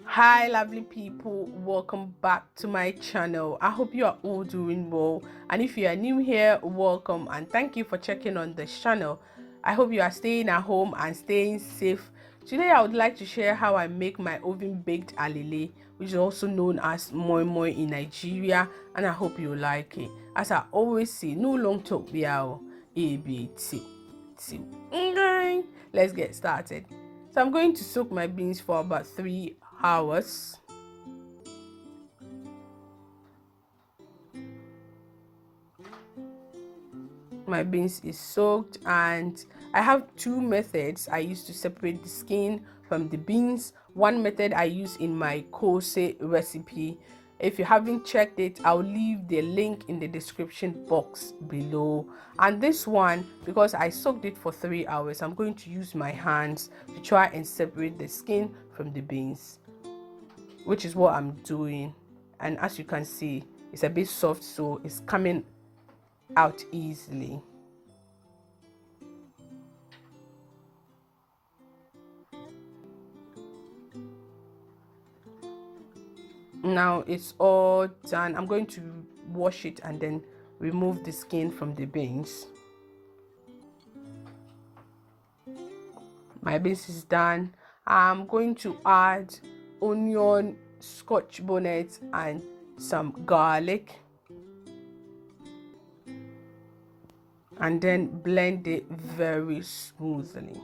Hi lovely people, welcome back to my channel. I hope you are all doing well, and if you are new here, welcome and thank you for checking on this channel. I hope you are staying at home and staying safe. Today I would like to share how I make my oven baked alele, which is also known as moi-moi in Nigeria, and I hope you like it. As I always say, no long talk biao, okay, let's get started. So I'm going to soak my beans for about 3 hours. My beans is soaked, and I have two methods I use to separate the skin from the beans. One method I use in my kose recipe. If you haven't checked it, I'll leave the link in the description box below. And this one, because I soaked it for 3 hours, I'm going to use my hands to try and separate the skin from the beans, which is what I'm doing. And as you can see, it's a bit soft, so it's coming out easily. Now it's all done. I'm going to wash it and then remove the skin from the beans. My beans is done. I'm going to add onion, Scotch bonnet, and some garlic, and then blend it very smoothly.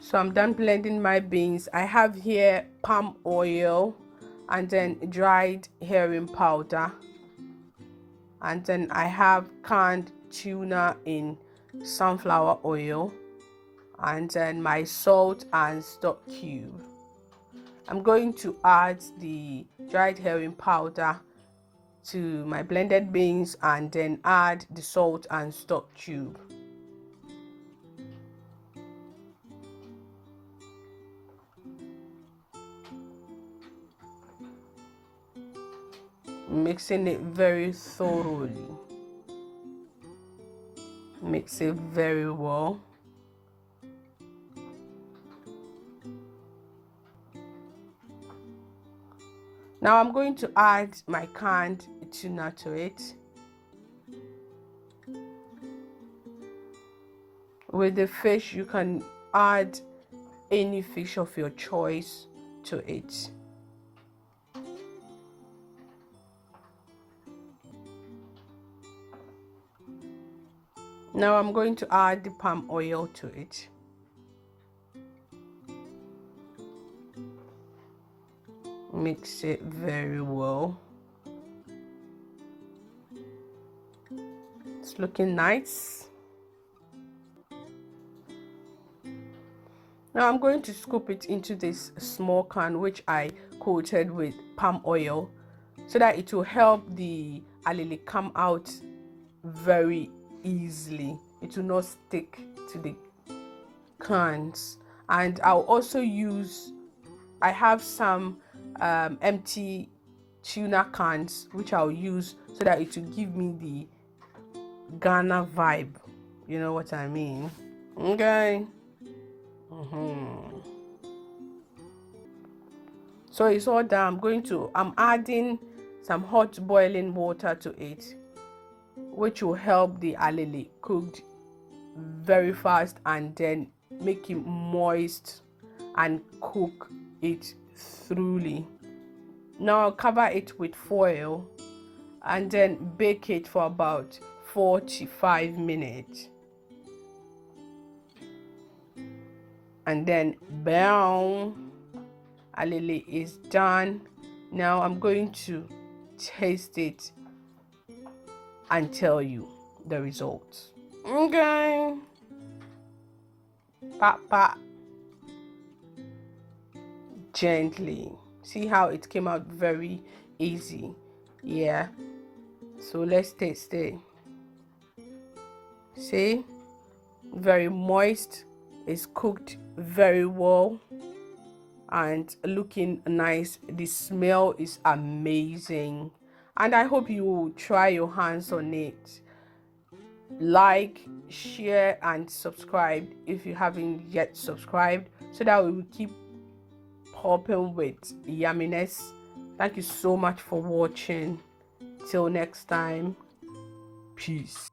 So I'm done blending my beans. I have here palm oil, and then dried herring powder, and then I have canned tuna in sunflower oil, and then my salt and stock cube. I'm going to add the dried herring powder to my blended beans and then add the salt and stock cube. Mixing it very thoroughly. Mix it very well. Now I'm going to add my canned tuna to it. With the fish, you can add any fish of your choice to it. Now I'm going to add the palm oil to it. Mix it very well. It's looking nice. Now I'm going to scoop it into this small can which I coated with palm oil, so that it will help the alele come out very easily. It will not stick to the cans. And I'll also use, I have some empty tuna cans which I'll use so that it will give me the Ghana vibe, you know what I mean. Okay. So it's all done. I'm adding some hot boiling water to it, which will help the alele cooked very fast and then make it moist and cook it thoroughly. Now I'll cover it with foil and then bake it for about 45 minutes. And then bam, alele is done. Now I'm going to taste it and tell you the results. Okay. Papa. Gently. See how it came out very easy. Yeah. So let's taste it. See? Very moist It's cooked very well and looking nice. The smell is amazing, and I hope you will try your hands on it. Like, share, and subscribe if you haven't yet subscribed, so that we will keep popping with yumminess. Thank you so much for watching. Till next time, peace.